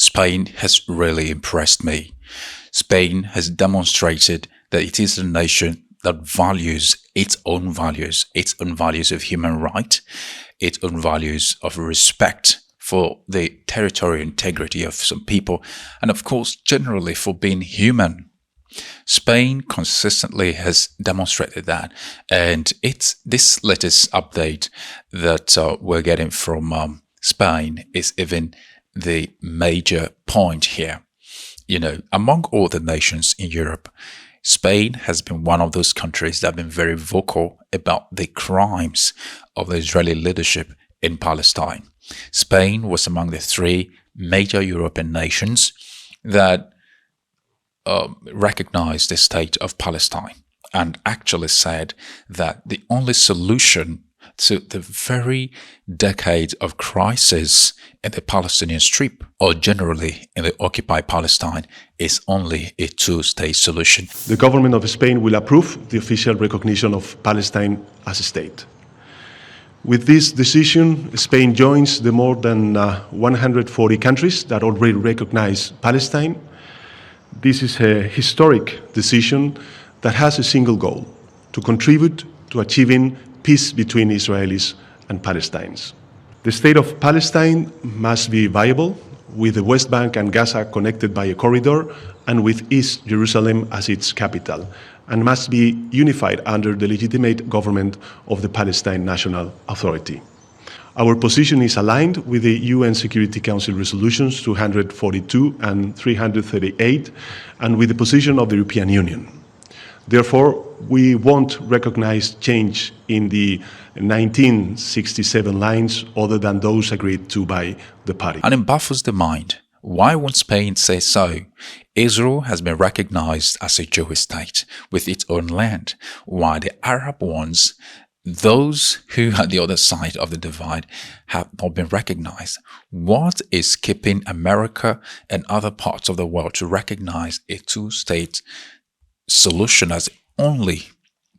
Spain has really impressed me. Spain has demonstrated that it is a nation that values its own values of human right, its own values of respect for the territorial integrity of some people, and of course, generally for being human. Spain consistently has demonstrated that, and it's this latest update that we're getting from Spain is even the major point here. Among all the nations in Europe, Spain has been one of those countries that have been very vocal about the crimes of the Israeli leadership in Palestine. Spain was among the three major European nations that recognized the state of Palestine and actually said that the only solution to the very decade of crisis in the Palestinian Strip, or generally in the occupied Palestine, is only a two-state solution. The government of Spain will approve the official recognition of Palestine as a state. With this decision, Spain joins the more than 140 countries that already recognize Palestine. This is a historic decision that has a single goal: to contribute to achieving peace between Israelis and Palestinians. The state of Palestine must be viable, with the West Bank and Gaza connected by a corridor and with East Jerusalem as its capital, and must be unified under the legitimate government of the Palestine National Authority. Our position is aligned with the UN Security Council resolutions 242 and 338, and with the position of the European Union. Therefore, we won't recognize change in the 1967 lines other than those agreed to by the party. And it baffles the mind. Why won't Spain say so? Israel has been recognized as a Jewish state with its own land, while the Arab ones, those who are the other side of the divide, have not been recognized. What is keeping America and other parts of the world to recognize a two-state solution as the only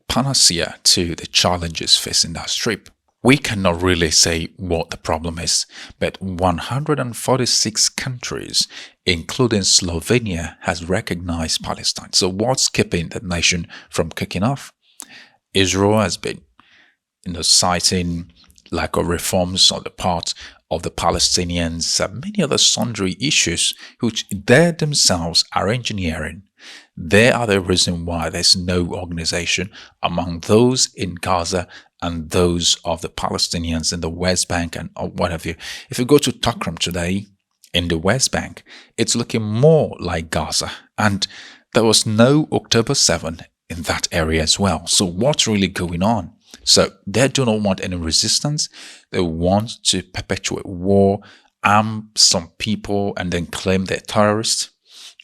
panacea to the challenges facing that strip? We cannot really say what the problem is, but 146 countries, including Slovenia, has recognized Palestine. So what's keeping the nation from kicking off? Israel has been citing lack of reforms on the part of the Palestinians and many other sundry issues which they themselves are engineering. They are the reason why there's no organization among those in Gaza and those of the Palestinians in the West Bank and what have you. If you go to Takram today in the West Bank, it's looking more like Gaza, and there was no October 7 in that area as well. So what's really going on? So they do not want any resistance. They want to perpetuate war, arm some people, and then claim they're terrorists,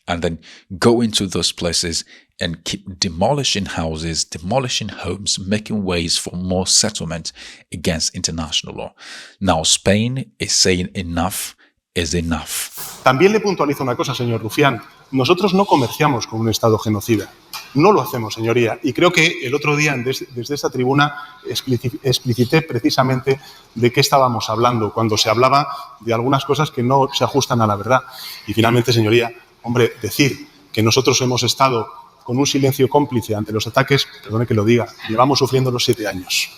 and then go into those places and keep demolishing houses, demolishing homes, making ways for more settlement against international law. Now Spain is saying enough is enough. También le puntualizo una cosa, señor Rufián. Nosotros no comerciamos con un Estado genocida. No lo hacemos, señoría. Y creo que el otro día, desde esta tribuna, explicité precisamente de qué estábamos hablando, cuando se hablaba de algunas cosas que no se ajustan a la verdad. Y finalmente, señoría, hombre, decir que nosotros hemos estado con un silencio cómplice ante los ataques, perdone que lo diga, llevamos sufriendo los 7 años.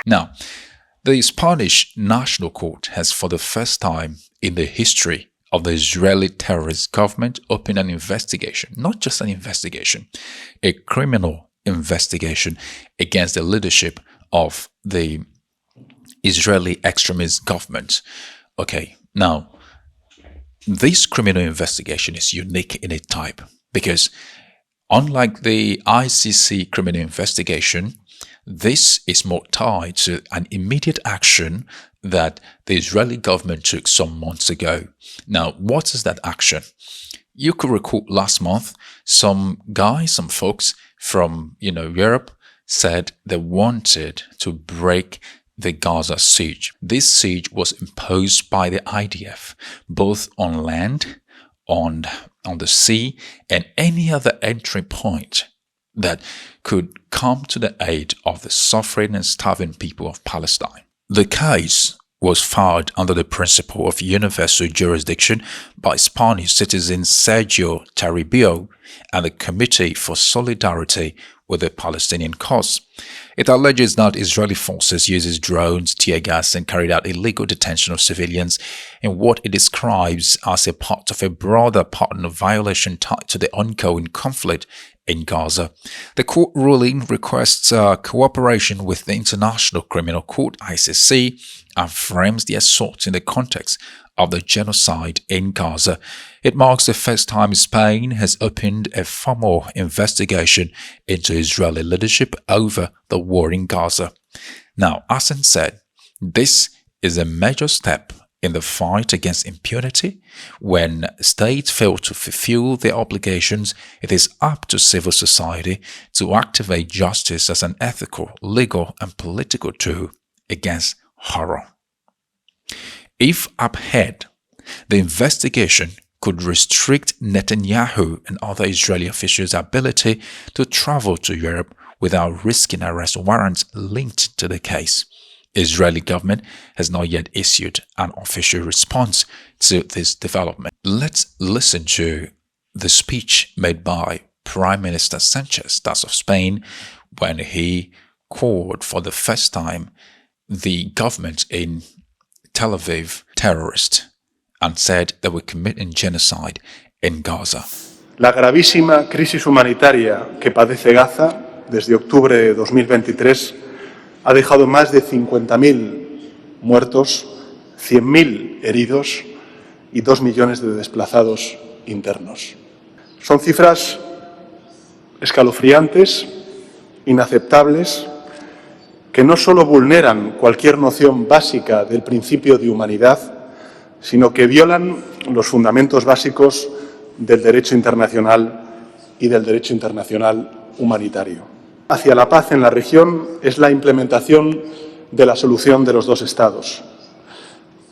Now, the Spanish National Court has, for the first time in the history of the Israeli terrorist government, opened an investigation, not just an investigation, a criminal investigation against the leadership of the Israeli extremist government. Okay, now, this criminal investigation is unique in its type because, unlike the ICC criminal investigation, this is more tied to an immediate action that the Israeli government took some months ago. Now, what is that action? You could recall last month, some folks from Europe said they wanted to break the Gaza siege. This siege was imposed by the IDF, both on land, on the sea, and any other entry point that could come to the aid of the suffering and starving people of Palestine. The case was filed under the principle of universal jurisdiction by Spanish citizen Sergio Taribio and the Committee for Solidarity with the Palestinian Cause. It alleges that Israeli forces used drones, tear gas, and carried out illegal detention of civilians in what it describes as a part of a broader pattern of violation tied to the ongoing conflict in Gaza. The court ruling requests cooperation with the International Criminal Court (ICC) and frames the assault in the context of the genocide in Gaza. It marks the first time Spain has opened a formal investigation into Israeli leadership over the war in Gaza. Now, Hassan said, this is a major step in the fight against impunity. When states fail to fulfill their obligations, it is up to civil society to activate justice as an ethical, legal, and political tool against horror. If upheld, the investigation could restrict Netanyahu and other Israeli officials' ability to travel to Europe without risking arrest warrants linked to the case. Israeli government has not yet issued an official response to this development. Let's listen to the speech made by Prime Minister Sanchez, that's of Spain, when he called for the first time the government in Tel Aviv terrorist and said they were committing genocide in Gaza. La gravísima crisis humanitaria que padece Gaza desde octubre de 2023 ha dejado más de 50.000 muertos, 100.000 heridos y 2 millones de desplazados internos. Son cifras escalofriantes, inaceptables, que no solo vulneran cualquier noción básica del principio de humanidad, sino que violan los fundamentos básicos del derecho internacional y del derecho internacional humanitario. Hacia la paz en la región es la implementación de la solución de los dos Estados.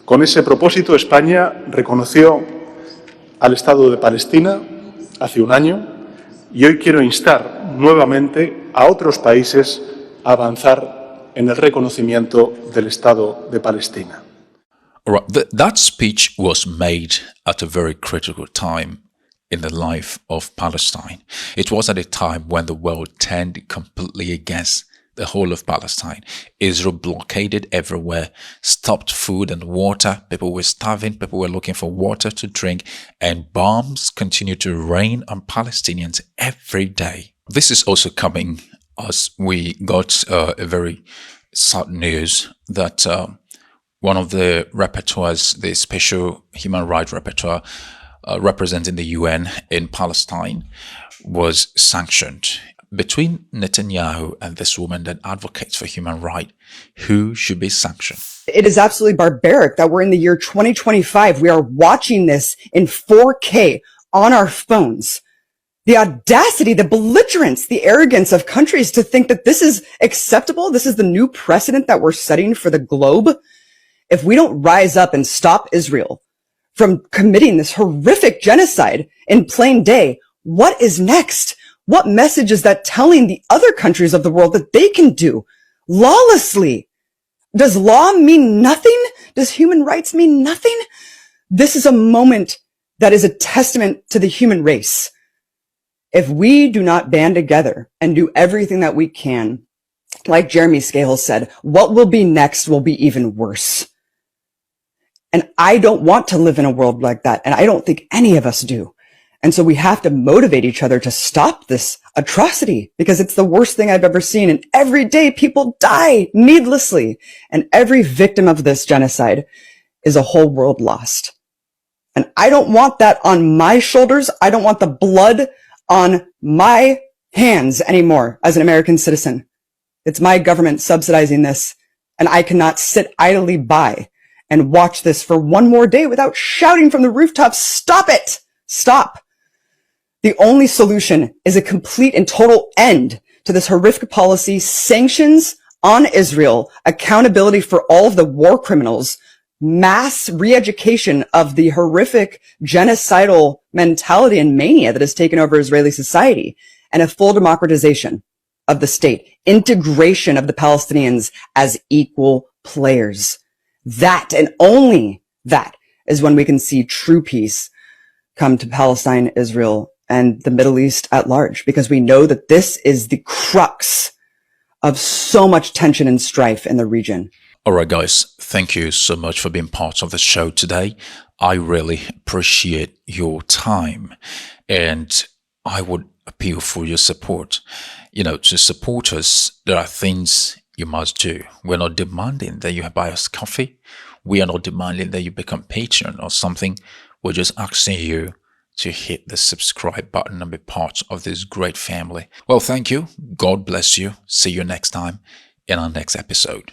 Con ese propósito, España reconoció al Estado de Palestina hace un año y hoy quiero instar nuevamente a otros países a avanzar en el reconocimiento del Estado de Palestina. Right, that speech was made at a very critical time in the life of Palestine. It was at a time when the world turned completely against the whole of Palestine. Israel blockaded everywhere, stopped food and water. People were starving, people were looking for water to drink, and bombs continued to rain on Palestinians every day. This is also coming as we got a very sad news that one of the rapporteurs, the Special Human Rights Rapporteur representing the UN in Palestine, was sanctioned. Between Netanyahu and this woman that advocates for human rights, who should be sanctioned? It is absolutely barbaric that we're in the year 2025. We are watching this in 4K on our phones. The audacity, the belligerence, the arrogance of countries to think that this is acceptable. This is the new precedent that we're setting for the globe. If we don't rise up and stop Israel from committing this horrific genocide in plain day, what is next? What message is that telling the other countries of the world that they can do lawlessly? Does law mean nothing? Does human rights mean nothing? This is a moment that is a testament to the human race. If we do not band together and do everything that we can, like Jeremy Scales said, what will be next will be even worse. And I don't want to live in a world like that. And I don't think any of us do. And so we have to motivate each other to stop this atrocity because it's the worst thing I've ever seen. And every day people die needlessly. And every victim of this genocide is a whole world lost. And I don't want that on my shoulders. I don't want the blood on my hands anymore as an American citizen. It's my government subsidizing this. And I cannot sit idly by and watch this for one more day without shouting from the rooftops, stop it! Stop! The only solution is a complete and total end to this horrific policy, sanctions on Israel, accountability for all of the war criminals, mass re-education of the horrific genocidal mentality and mania that has taken over Israeli society, and a full democratization. of the state, integration of the Palestinians as equal players. That and only that is when we can see true peace come to Palestine, Israel, and the Middle East at large, because we know that this is the crux of so much tension and strife in the region. All right, guys, thank you so much for being part of the show today. I really appreciate your time, and I would appeal for your support. To support us, there are things you must do. We're not demanding that you buy us coffee. We are not demanding that you become patron or something. We're just asking you to hit the subscribe button and be part of this great family. Well, thank you. God bless you. See you next time in our next episode.